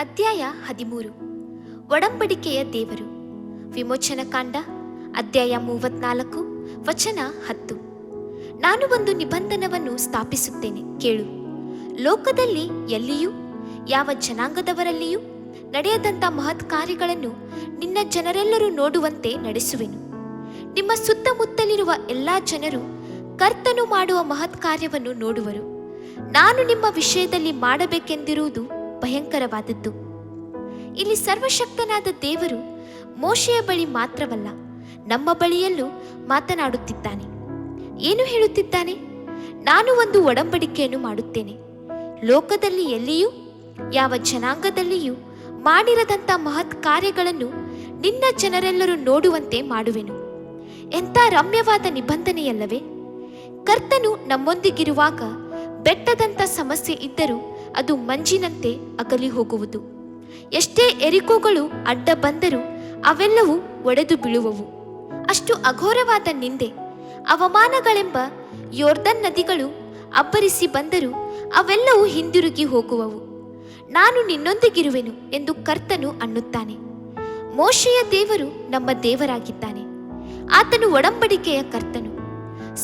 ಅಧ್ಯಾಯ 13 ಒಡಂಬಡಿಕೆಯ ದೇವರು. ವಿಮೋಚನಕಾಂಡ ಅಧ್ಯಾಯ 34 ವಚನ 10. ನಾನು ಒಂದು ನಿಬಂಧನವನ್ನು ಸ್ಥಾಪಿಸುತ್ತೇನೆ, ಕೇಳು. ಲೋಕದಲ್ಲಿ ಎಲ್ಲಿಯೂ ಯಾವ ಜನಾಂಗದವರಲ್ಲಿಯೂ ನಡೆಯದಂಥ ಮಹತ್ ಕಾರ್ಯಗಳನ್ನು ನಿನ್ನ ಜನರೆಲ್ಲರೂ ನೋಡುವಂತೆ ನಡೆಸುವೆನು. ನಿಮ್ಮ ಸುತ್ತಮುತ್ತಲಿರುವ ಎಲ್ಲ ಜನರು ಕರ್ತನು ಮಾಡುವ ಮಹತ್ ಕಾರ್ಯವನ್ನು ನೋಡುವರು. ನಾನು ನಿಮ್ಮ ವಿಷಯದಲ್ಲಿ ಮಾಡಬೇಕೆಂದಿರುವುದು ಭಯಂಕರವಾದದ್ದು. ಇಲ್ಲಿ ಸರ್ವಶಕ್ತನಾದ ದೇವರು ಮೋಶೆಯ ಬಳಿ ಮಾತ್ರವಲ್ಲ, ನಮ್ಮ ಬಳಿಯಲ್ಲೂ ಮಾತನಾಡುತ್ತಿದ್ದಾನೆ. ಏನು ಹೇಳುತ್ತಿದ್ದಾನೆ? ನಾನು ಒಂದು ಒಡಂಬಡಿಕೆಯನ್ನು ಮಾಡುತ್ತೇನೆ. ಲೋಕದಲ್ಲಿ ಎಲ್ಲಿಯೂ ಯಾವ ಜನಾಂಗದಲ್ಲಿಯೂ ಮಾಡಿರದಂಥ ಮಹತ್ ಕಾರ್ಯಗಳನ್ನು ನಿನ್ನ ಜನರೆಲ್ಲರೂ ನೋಡುವಂತೆ ಮಾಡುವೆನು. ಎಂಥ ರಮ್ಯವಾದ ನಿಬಂಧನೆಯಲ್ಲವೇ? ಕರ್ತನು ನಮ್ಮೊಂದಿಗಿರುವಾಗ ಬೆಟ್ಟದಂಥ ಸಮಸ್ಯೆ ಇದ್ದರೂ ಅದು ಮಂಜಿನಂತೆ ಅಗಲಿ ಹೋಗುವುದು. ಎಷ್ಟೇ ಎರಿಕೋಗಳು ಅಡ್ಡ ಬಂದರೂ ಅವೆಲ್ಲವೂ ಒಡೆದು ಬೀಳುವವು. ಅಷ್ಟು ಅಘೋರವಾದ ನಿಂದೆ, ಅವಮಾನಗಳೆಂಬ ಯೋರ್ದನ್ ನದಿಗಳು ಅಬ್ಬರಿಸಿ ಬಂದರೂ ಅವೆಲ್ಲವೂ ಹಿಂದಿರುಗಿ ಹೋಗುವವು. ನಾನು ನಿನ್ನೊಂದಿಗಿರುವೆನು ಎಂದು ಕರ್ತನು ಅನ್ನುತ್ತಾನೆ. ಮೋಶೆಯ ದೇವರು ನಮ್ಮ ದೇವರಾಗಿದ್ದಾನೆ. ಆತನು ಒಡಂಬಡಿಕೆಯ ಕರ್ತನು.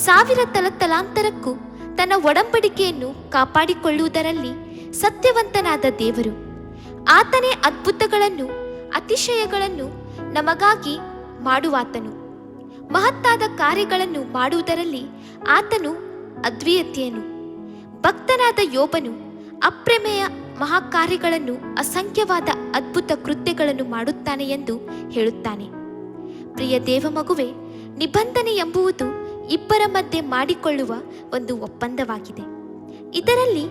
1000 ತಲತಲಾಂತರಕ್ಕೂ ತನ್ನ ಒಡಂಬಡಿಕೆಯನ್ನು ಕಾಪಾಡಿಕೊಳ್ಳುವುದರಲ್ಲಿ ಸತ್ಯವಂತನಾದ ದೇವರು. ಆತನೇ ಅದ್ಭುತಗಳನ್ನು ಅತಿಶಯಗಳನ್ನು ನಮಗಾಗಿ ಮಾಡುವಾತನು. ಮಹತ್ತಾದ ಕಾರ್ಯಗಳನ್ನು ಮಾಡುವುದರಲ್ಲಿ ಆತನು ಅದ್ವಿತೀಯನು. ಭಕ್ತನಾದ ಯೋಬನು ಅಪ್ರಮೇಯ ಮಹಾಕಾರ್ಯಗಳನ್ನು, ಅಸಂಖ್ಯವಾದ ಅದ್ಭುತ ಕೃತ್ಯಗಳನ್ನು ಮಾಡುತ್ತಾನೆ ಎಂದು ಹೇಳುತ್ತಾನೆ. ಪ್ರಿಯ ದೇವ ಮಗುವೆ, ನಿಬಂಧನೆ ಎಂಬುದು ಇಬ್ಬರ ಮಧ್ಯೆ ಮಾಡಿಕೊಳ್ಳುವ ಒಂದು ಒಪ್ಪಂದವಾಗಿದೆ. ಇದರಲ್ಲಿ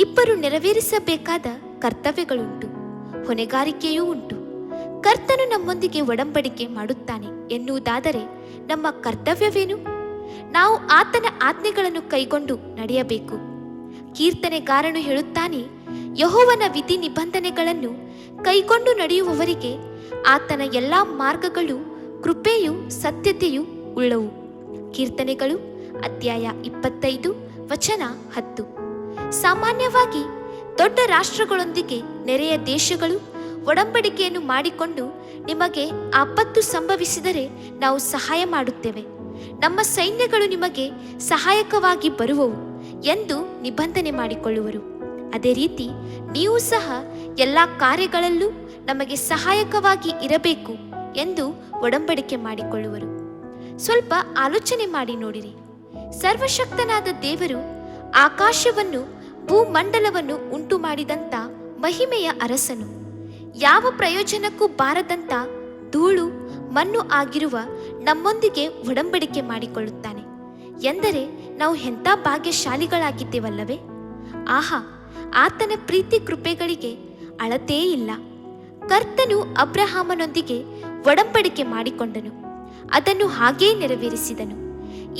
ಇಬ್ಬರು ನೆರವೇರಿಸಬೇಕಾದ ಕರ್ತವ್ಯಗಳುಂಟು, ಹೊಣೆಗಾರಿಕೆಯೂ ಉಂಟು. ಕರ್ತನು ನಮ್ಮೊಂದಿಗೆ ಒಡಂಬಡಿಕೆ ಮಾಡುತ್ತಾನೆ ಎನ್ನುವುದಾದರೆ ನಮ್ಮ ಕರ್ತವ್ಯವೇನು? ನಾವು ಆತನ ಆಜ್ಞೆಗಳನ್ನು ಕೈಗೊಂಡು ನಡೆಯಬೇಕು. ಕೀರ್ತನೆಗಾರನು ಹೇಳುತ್ತಾನೆ, ಯೆಹೋವನ ವಿಧಿ ನಿಬಂಧನೆಗಳನ್ನು ಕೈಗೊಂಡು ನಡೆಯುವವರಿಗೆ ಆತನ ಎಲ್ಲ ಮಾರ್ಗಗಳು ಕೃಪೆಯೂ ಸತ್ಯತೆಯೂ ಉಳ್ಳವು. ಕೀರ್ತನೆಗಳು ಅಧ್ಯಾಯ 25 ವಚನ 10. ಸಾಮಾನ್ಯವಾಗಿ ದೊಡ್ಡ ರಾಷ್ಟ್ರಗಳೊಂದಿಗೆ ನೆರೆಯ ದೇಶಗಳು ಒಡಂಬಡಿಕೆಯನ್ನು ಮಾಡಿಕೊಂಡು ನಿಮಗೆ ಆಪತ್ತು ಸಂಭವಿಸಿದರೆ ನಾವು ಸಹಾಯ ಮಾಡುತ್ತೇವೆ, ನಮ್ಮ ಸೈನ್ಯಗಳು ನಿಮಗೆ ಸಹಾಯಕವಾಗಿ ಬರುವವು ಎಂದು ನಿಬಂಧನೆ ಮಾಡಿಕೊಳ್ಳುವರು. ಅದೇ ರೀತಿ ನೀವು ಸಹ ಎಲ್ಲ ಕಾರ್ಯಗಳಲ್ಲೂ ನಮಗೆ ಸಹಾಯಕವಾಗಿ ಇರಬೇಕು ಎಂದು ಒಡಂಬಡಿಕೆ ಮಾಡಿಕೊಳ್ಳುವರು. ಸ್ವಲ್ಪ ಆಲೋಚನೆ ಮಾಡಿ ನೋಡಿರಿ. ಸರ್ವಶಕ್ತನಾದ ದೇವರು ಆಕಾಶವನ್ನು ಭೂಮಂಡಲವನ್ನು ಉಂಟು ಮಾಡಿದಂಥ ಮಹಿಮೆಯ ಅರಸನು. ಯಾವ ಪ್ರಯೋಜನಕ್ಕೂ ಬಾರದಂಥ ಧೂಳು ಮಣ್ಣು ಆಗಿರುವ ನಮ್ಮೊಂದಿಗೆ ಒಡಂಬಡಿಕೆ ಮಾಡಿಕೊಳ್ಳುತ್ತಾನೆ ಎಂದರೆ ನಾವು ಎಂಥ ಭಾಗ್ಯಶಾಲಿಗಳಾಗಿದ್ದೇವಲ್ಲವೇ? ಆಹಾ, ಆತನ ಪ್ರೀತಿ ಕೃಪೆಗಳಿಗೆ ಅಳತೇ ಇಲ್ಲ. ಕರ್ತನು ಅಬ್ರಹಾಮನೊಂದಿಗೆ ಒಡಂಬಡಿಕೆ ಮಾಡಿಕೊಂಡನು, ಅದನ್ನು ಹಾಗೇ ನೆರವೇರಿಸಿದನು.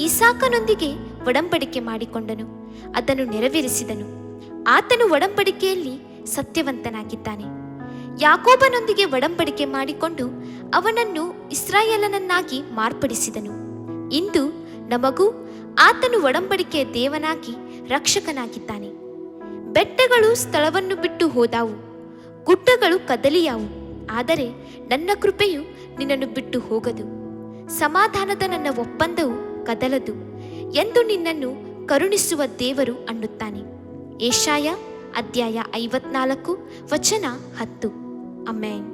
ಇಸಾಕನೊಂದಿಗೆ ಒಡಂಬಡಿಕೆ ಮಾಡಿಕೊಂಡನು, ಅದನ್ನು ನೆರವೇರಿಸಿದನು. ಆತನು ಒಡಂಬಡಿಕೆಯಲ್ಲಿ ಸತ್ಯವಂತನಾಗಿದ್ದಾನೆ. ಯಾಕೋಬನೊಂದಿಗೆ ಒಡಂಬಡಿಕೆ ಮಾಡಿಕೊಂಡು ಅವನನ್ನು ಇಸ್ರಾಯೇಲನನ್ನಾಗಿ ಮಾರ್ಪಡಿಸಿದನು. ಇಂದು ನಮಗೂ ಆತನು ಒಡಂಬಡಿಕೆಯ ದೇವನಾಗಿ ರಕ್ಷಕನಾಗಿದ್ದಾನೆ. ಬೆಟ್ಟಗಳು ಸ್ಥಳವನ್ನು ಬಿಟ್ಟು ಹೋದಾವು, ಗುಡ್ಡಗಳು ಕದಲಿಯಾವು, ಆದರೆ ನನ್ನ ಕೃಪೆಯು ನಿನ್ನನ್ನು ಬಿಟ್ಟು ಹೋಗದು, ಸಮಾಧಾನದ ನನ್ನ ಒಪ್ಪಂದವು ಕದಲದು ಎಂದು ನಿನ್ನನ್ನು ಕರುಣಿಸುವ ದೇವರು ಅನ್ನುತ್ತಾನೆ. ಯೆಶಾಯ ಅಧ್ಯಾಯ 54 ವಚನ 10. ಆಮೆನ್.